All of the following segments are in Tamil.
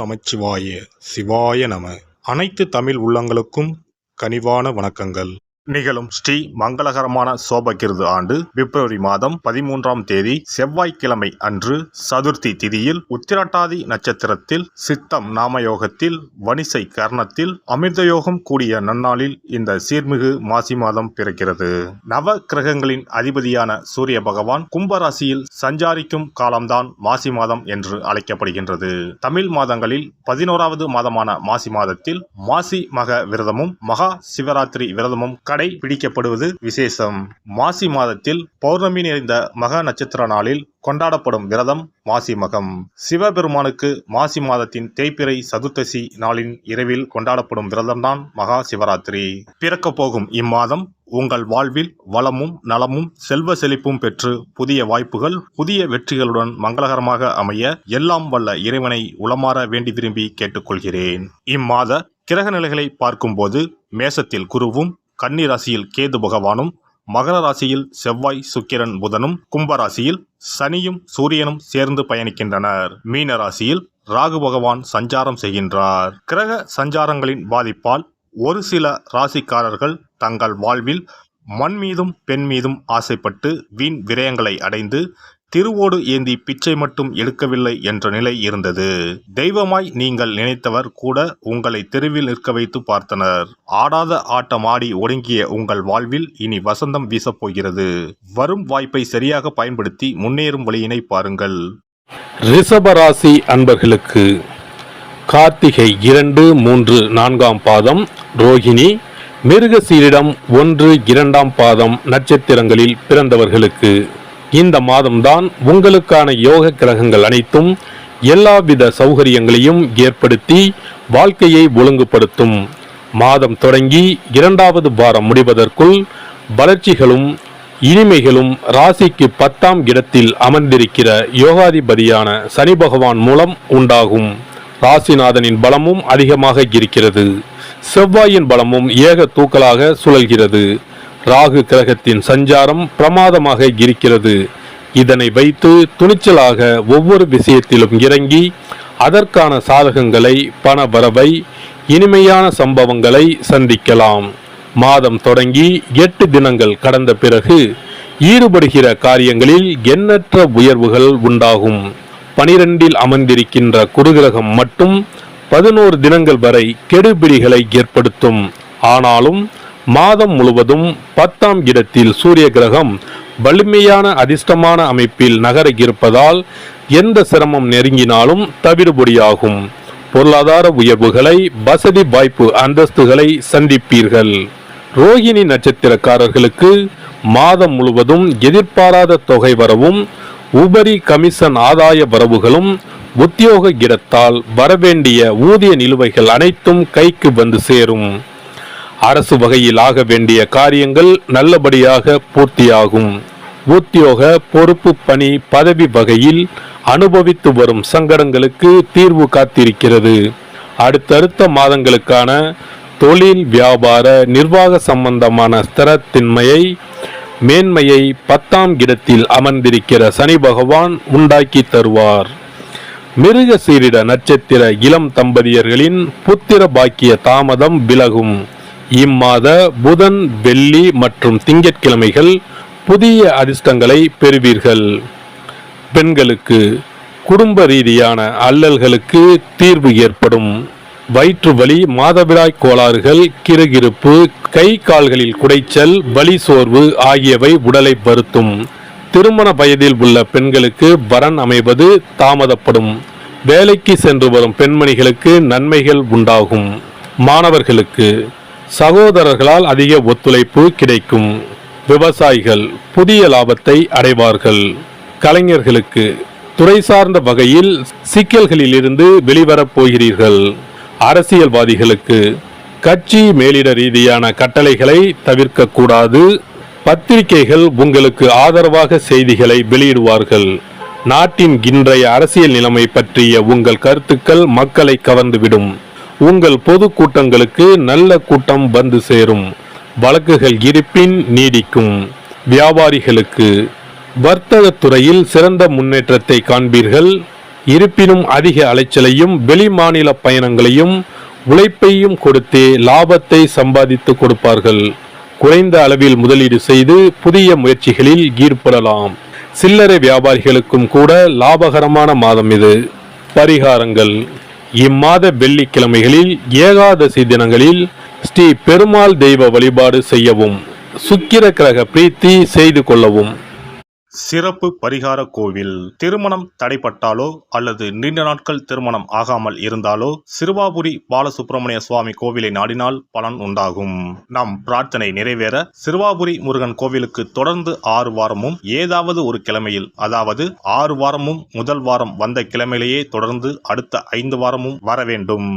நமச்சிவாய சிவாய நம. அனைத்து தமிழ் உள்ளங்களுக்கும் கனிவான வணக்கங்கள். நிகழும் ஸ்ரீ மங்களகரமான சோபகிருது ஆண்டு பிப்ரவரி மாதம் 13ஆம் தேதி செவ்வாய்க்கிழமை அன்று சதுர்த்தி திதியில் உத்திரட்டாதி நட்சத்திரத்தில் சித்தம் நாமயோகத்தில் வணிசை கர்ணத்தில் அமிர்தயோகம் கூடிய நன்னாளில் இந்த சீர்மிகு மாசி மாதம் பிறக்கிறது. நவ கிரகங்களின் அதிபதியான சூரிய பகவான் கும்பராசியில் சஞ்சாரிக்கும் காலம்தான் மாசி மாதம் என்று அழைக்கப்படுகின்றது. தமிழ் மாதங்களில் 11வது மாதமான மாசி மாதத்தில் மாசி மக விரதமும் மகா சிவராத்திரி விரதமும் கடைபிடிக்கப்படுவது விசேஷம். மாசி மாதத்தில் பௌர்ணமி நிறைந்த மக நட்சத்திர நாளில் கொண்டாடப்படும் விரதம் மாசி மகம். சிவபெருமானுக்கு மாசி மாதத்தின் தேய்பிறை சதுர்த்தசி நாளின் இரவில் கொண்டாடப்படும் விரதம்தான் மகா சிவராத்திரி. பிறக்க போகும் இம்மாதம் உங்கள் வாழ்வில் வளமும் நலமும் செல்வ செழிப்பும் பெற்று புதிய வாய்ப்புகள் புதிய வெற்றிகளுடன் மங்களகரமாக அமைய எல்லாம் வல்ல இறைவனை உளமாற வேண்டி விரும்பி கேட்டுக்கொள்கிறேன். இம்மாத கிரக நிலைகளை பார்க்கும்போது மேசத்தில் குருவும் கன்னி ராசியில் கேது பகவானும் மகர ராசியில் செவ்வாய் சுக்கிரன் புதனும் கும்பராசியில் சனியும் சூரியனும் சேர்ந்து பயணிக்கின்றனர். மீன ராசியில் ராகு பகவான் சஞ்சாரம் செய்கின்றார். கிரக சஞ்சாரங்களின் பாதிப்பால் ஒரு சில ராசிக்காரர்கள் தங்கள் வாழ்வில் மண் மீதும் பெண் மீதும் ஆசைப்பட்டு வீண் விரயங்களை அடைந்து திருவோடு ஏந்தி பிச்சை மட்டும் எடுக்கவில்லை என்ற நிலை இருந்தது. தெய்வமாய் நீங்கள் நினைத்தவர் கூட உங்களை தெருவில் நிற்க வைத்து பார்த்தனர். ஆடாத ஆட்டம் ஆடி ஒடுங்கிய உங்கள் வாழ்வில் இனி வசந்தம் வீசப்போகிறது. வரும் வாய்ப்பை சரியாக பயன்படுத்தி முன்னேறும் வழியினை பாருங்கள். ரிஷபராசி அன்பர்களுக்கு கார்த்திகை 2, 3, 4ஆம் பாதம், ரோகிணி, மிருகசீரிடம் 1, 2ஆம் பாதம் நட்சத்திரங்களில் பிறந்தவர்களுக்கு இந்த மாதம்தான் உங்களுக்கான யோக கிரகங்கள் அனைத்தும் எல்லாவித சௌகரியங்களையும் ஏற்படுத்தி வாழ்க்கையை ஒழுங்குபடுத்தும். மாதம் தொடங்கி 2வது வாரம் முடிவதற்குள் வளர்ச்சிகளும் இனிமைகளும் ராசிக்கு 10ஆம் இடத்தில் அமர்ந்திருக்கிற யோகாதிபதியான சனி பகவான் மூலம் உண்டாகும். ராசிநாதனின் பலமும் அதிகமாக இருக்கிறது. செவ்வாயின் பலமும் ஏக தூக்கலாக சுழல்கிறது. ராகு கிரகத்தின் சஞ்சாரம் பிரமாதமாக இருக்கிறது. இதனை வைத்து துணிச்சலாக ஒவ்வொரு விஷயத்திலும் இறங்கி அதற்கான சாதகங்களை பண வரவை இனிமையான சம்பவங்களை சந்திக்கலாம். மாதம் தொடங்கி 8 தினங்கள் கடந்த பிறகு ஈடுபடுகிற காரியங்களில் எண்ணற்ற உயர்வுகள் உண்டாகும். 12இல் அமர்ந்திருக்கின்ற குருகிரகம் மட்டும் 11 தினங்கள் வரை கெடுபிடிகளை ஏற்படுத்தும். ஆனாலும் மாதம் முழுவதும் 10ஆம் இடத்தில் சூரிய கிரகம் வலிமையான அதிர்ஷ்டமான அமைப்பில் நகர இருப்பதால் எந்த சிரமம் நெருங்கினாலும் தவிடுபொடியாகும். பொருளாதார உயர்வுகளை வசதி வாய்ப்பு அந்தஸ்துகளை சந்திப்பீர்கள். ரோகிணி நட்சத்திரக்காரர்களுக்கு மாதம் முழுவதும் எதிர்பாராத தொகை வரவும் உபரி கமிஷன் ஆதாய வரவுகளும் உத்தியோக இடத்தால் வரவேண்டிய ஊதிய நிலுவைகள் அனைத்தும் கைக்கு வந்து சேரும். அரசு வகையில் ஆக வேண்டிய காரியங்கள் நல்லபடியாக பூர்த்தியாகும். உத்தியோக பொறுப்பு பணி பதவி வகையில் அனுபவித்து வரும் சங்கடங்களுக்கு தீர்வு காத்திருக்கிறது. அடுத்தடுத்த மாதங்களுக்கான தொழில் வியாபார நிர்வாக சம்பந்தமான ஸ்திரத்தின்மையை மேன்மையை 10ஆம் இடத்தில் அமர்ந்திருக்கிற சனி பகவான் உண்டாக்கி தருவார். மிருகசீரிட நட்சத்திர இளம் தம்பதியர்களின் புத்திர பாக்கிய தாமதம் விலகும். இம்மாத புதன், வெள்ளி மற்றும் திங்கட்கிழமைகள் புதிய அதிர்ஷ்டங்களை பெறுவீர்கள். பெண்களுக்கு குடும்ப ரீதியான அல்லல்களுக்கு தீர்வு ஏற்படும். வயிற்று வலி, மாதவிடாய் கோளாறுகள், கிறுகிறுப்பு, கை கால்களில் குடைச்சல், வலி சோர்வு ஆகியவை உடலை வருத்தும். திருமண வயதில் உள்ள பெண்களுக்கு வரன் அமைவது தாமதப்படும். வேலைக்கு சென்று வரும் பெண்மணிகளுக்கு நன்மைகள் உண்டாகும். மாணவர்களுக்கு சகோதரர்களால் அதிக ஒத்துழைப்பு கிடைக்கும். விவசாயிகள் புதிய லாபத்தை அடைவார்கள். கலைஞர்களுக்கு துறை சார்ந்த வகையில் சிக்கல்களில் இருந்து வெளிவரப் போகிறீர்கள். அரசியல்வாதிகளுக்கு கட்சி மேலிட ரீதியான கட்டளைகளை தவிர்க்க கூடாது. பத்திரிகைகள் உங்களுக்கு ஆதரவாக செய்திகளை வெளியிடுவார்கள். நாட்டின் இன்றைய அரசியல் நிலைமை பற்றிய உங்கள் கருத்துக்கள் மக்களை கவர்ந்துவிடும். உங்கள் பொது கூட்டங்களுக்கு நல்ல கூட்டம் வந்து சேரும். வழக்குகள் இருப்பின் நீடிக்கும். வியாபாரிகளுக்கு வர்த்தக துறையில் சிறந்த முன்னேற்றத்தை காண்பீர்கள். இருப்பினும் அதிக அலைச்சலையும் வெளிமாநில பயணங்களையும் உழைப்பையும் கொடுத்தே லாபத்தை சம்பாதித்து கொடுப்பார்கள். குறைந்த அளவில் முதலீடு செய்து புதிய முயற்சிகளில் ஈடுபடலாம். சில்லறை வியாபாரிகளுக்கும் கூட லாபகரமான மாதம் இது. பரிகாரங்கள்: இம்மாத வெள்ளிக்கிழமைகளில் ஏகாதசி தினங்களில் ஸ்ரீ பெருமாள் தெய்வ வழிபாடு செய்யவும். சுக்கிர கிரக பிரீத்தி செய்து கொள்ளவும். சிறப்பு பரிகார கோவில். திருமணம் தடைப்பட்டாலோ அல்லது நீண்ட நாட்கள் திருமணம் ஆகாமல் இருந்தாலோ சிறுவாபுரி பாலசுப்பிரமணிய சுவாமி கோவிலை நாடினால் பலன் உண்டாகும். நம் பிரார்த்தனை நிறைவேற சிறுவாபுரி முருகன் கோவிலுக்கு தொடர்ந்து 6 வாரமும் ஏதாவது ஒரு கிழமையில், அதாவது 6 வாரமும் முதல் வாரம் வந்த கிழமையிலேயே தொடர்ந்து அடுத்த 5 வாரமும் வர வேண்டும்.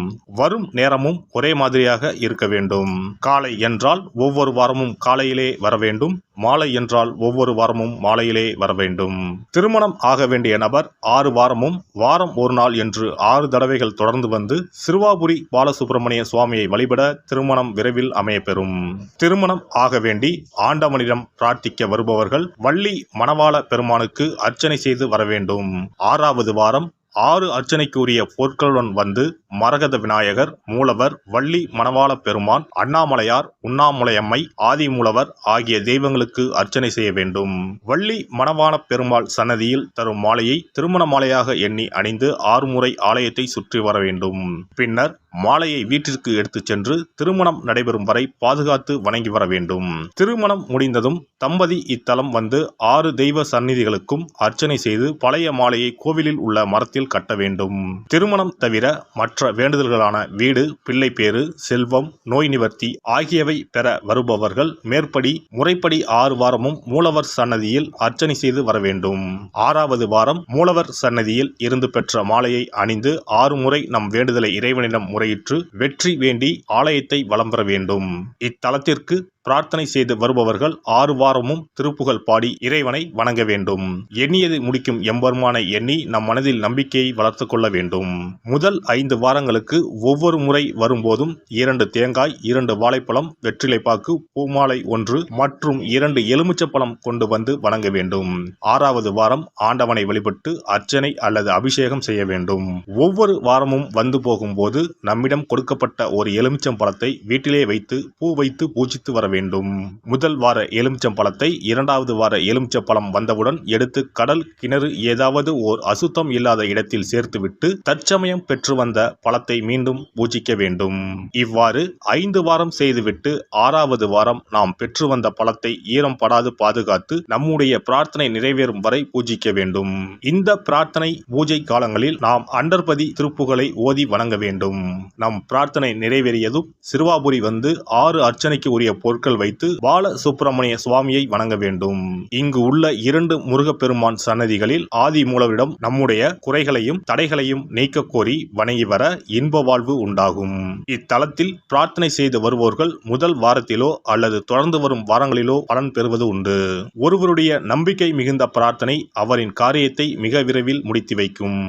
வரும் நேரமும் ஒரே மாதிரியாக இருக்க வேண்டும். காலை என்றால் ஒவ்வொரு வாரமும் காலையிலே வர வேண்டும். மாலை என்றால் ஒவ்வொரு வாரமும் மாலையிலே வர வேண்டும். திருமணம் ஆக வேண்டிய நபர் 6 வாரமும் வாரம் ஒரு நாள் என்று 6 தடவைகள் தொடர்ந்து வந்து சிறுவாபுரி பாலசுப்பிரமணிய சுவாமியை வழிபட திருமணம் விரைவில் அமையப்பெறும். திருமணம் ஆக வேண்டி ஆண்டவனிடம் பிரார்த்திக்க வருபவர்கள் வள்ளி மணவாள பெருமானுக்கு அர்ச்சனை செய்து வர வேண்டும். 6வது வாரம் 6 அர்ச்சனைக்குரிய பொருட்களுடன் வந்து மரகத விநாயகர், மூலவர், வள்ளி மணவாள பெருமான், அண்ணாமலையார், உண்ணாமுலையம்மை, ஆதிமூலவர் ஆகிய தெய்வங்களுக்கு அர்ச்சனை செய்ய வேண்டும். வள்ளி மணவாள பெருமாள் சன்னதியில் தரும் மாலையை திருமண மாலையாக எண்ணி அணிந்து 6 முறை ஆலயத்தை சுற்றி வர வேண்டும். பின்னர் மாலையை வீட்டிற்கு எடுத்துச் சென்று திருமணம் நடைபெறும் வரை பாதுகாத்து வணங்கி வர வேண்டும். திருமணம் முடிந்ததும் தம்பதி இத்தலம் வந்து 6 தெய்வ சந்நிதிகளுக்கும் அர்ச்சனை செய்து பழைய மாலையை கோவிலில் உள்ள மரத்தில் கட்ட வேண்டும். திருமணம் தவிர மற்ற வேண்டுதல்களான வீடு, பிள்ளை பேறு, செல்வம், நோய் நிவர்த்தி ஆகியவை பெற வருபவர்கள் மேற்படி முறைப்படி 6 வாரமும் மூலவர் சன்னதியில் அர்ச்சனை செய்து வர வேண்டும். 6வது வாரம் மூலவர் சன்னதியில் இருந்து பெற்ற மாலையை அணிந்து 6 முறை நம் வேண்டுதலை இறைவனிடம் முறையிட்டு வெற்றி வேண்டி ஆலயத்தை வலம் வர வேண்டும். இத்தலத்திற்கு பிரார்த்தனை செய்து வருபவர்கள் 6 வாரமும் திருப்புகழ் பாடி இறைவனை வணங்க வேண்டும். எண்ணியதை முடிக்கும் எம்பெருமானை எண்ணி நம் மனதில் நம்பிக்கையை வளர்த்து கொள்ள வேண்டும். முதல் 5 வாரங்களுக்கு ஒவ்வொரு முறை வரும்போதும் 2 தேங்காய், 2 வாழைப்பழம், வெற்றிலைப்பாக்கு, பூமாலை 1 மற்றும் 2 எலுமிச்சப்பழம் கொண்டு வந்து வணங்க வேண்டும். 6வது வாரம் ஆண்டவனை வழிபட்டு அர்ச்சனை அல்லது அபிஷேகம் செய்ய வேண்டும். ஒவ்வொரு வாரமும் வந்து போகும்போது நம்மிடம் கொடுக்கப்பட்ட ஒரு எலுமிச்சம் பழத்தை வீட்டிலே வைத்து பூ வைத்து பூஜித்து வர வேண்டும். முதல் வார எலுமிச்சம் பழத்தை 2வது வார எலுமிச்சம் பழம் வந்தவுடன் எடுத்து கடல், கிணறு ஏதாவது ஓர் அசுத்தம் இல்லாத இடத்தில் சேர்த்துவிட்டு தற்சமயம் பெற்று வந்த பழத்தை மீண்டும் பூஜிக்க வேண்டும். இவ்வாறு 5 வாரம் செய்துவிட்டு 6வது வாரம் நாம் பெற்று வந்த பழத்தை ஈரம் படாது பாதுகாத்து நம்முடைய பிரார்த்தனை நிறைவேறும் வரை பூஜிக்க வேண்டும். இந்த பிரார்த்தனை பூஜை காலங்களில் நாம் அண்டர்பதி திருப்புகளை ஓதி வணங்க வேண்டும். நம் பிரார்த்தனை நிறைவேறியதும் சிறுவாபுரி வந்து 6 அர்ச்சனைக்கு உரிய பொருட்கள் வைத்து பால சுப்பிரமணிய சுவாமியை வணங்க வேண்டும். இங்கு உள்ள 2 முருகப்பெருமான் சன்னதிகளில் ஆதி மூலவரிடம் நம்முடைய குறைகளையும் தடைகளையும் நீக்க கோரி வணங்கி வர இன்ப வாழ்வு உண்டாகும். இத்தலத்தில் பிரார்த்தனை செய்து வருவோர்கள் முதல் வாரத்திலோ அல்லது தொடர்ந்து வரும் வாரங்களிலோ பலன் பெறுவது உண்டு. ஒருவருடைய நம்பிக்கை மிகுந்த பிரார்த்தனை அவரின் காரியத்தை மிக விரைவில் முடித்து வைக்கும்.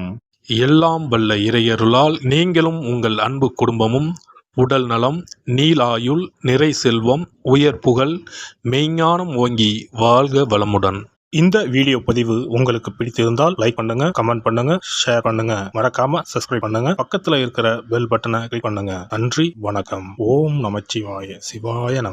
எல்லாம் வல்ல இறையருளால் நீங்களும் உங்கள் அன்பு குடும்பமும் உடல் நலம், நீலாயுள், நிறை செல்வம், உயர் புகழ், மெய்ஞானம் ஓங்கி வாழ்க வளமுடன். இந்த வீடியோ பதிவு உங்களுக்கு பிடித்திருந்தால் லைக் பண்ணுங்க, கமெண்ட் பண்ணுங்க, ஷேர் பண்ணுங்க, மறக்காம சப்ஸ்கிரைப் பண்ணுங்க, பக்கத்துல இருக்கிற பெல் பட்டனை கிளிக் பண்ணுங்க. நன்றி, வணக்கம். ஓம் நமச்சிவாய. சிவாய நம.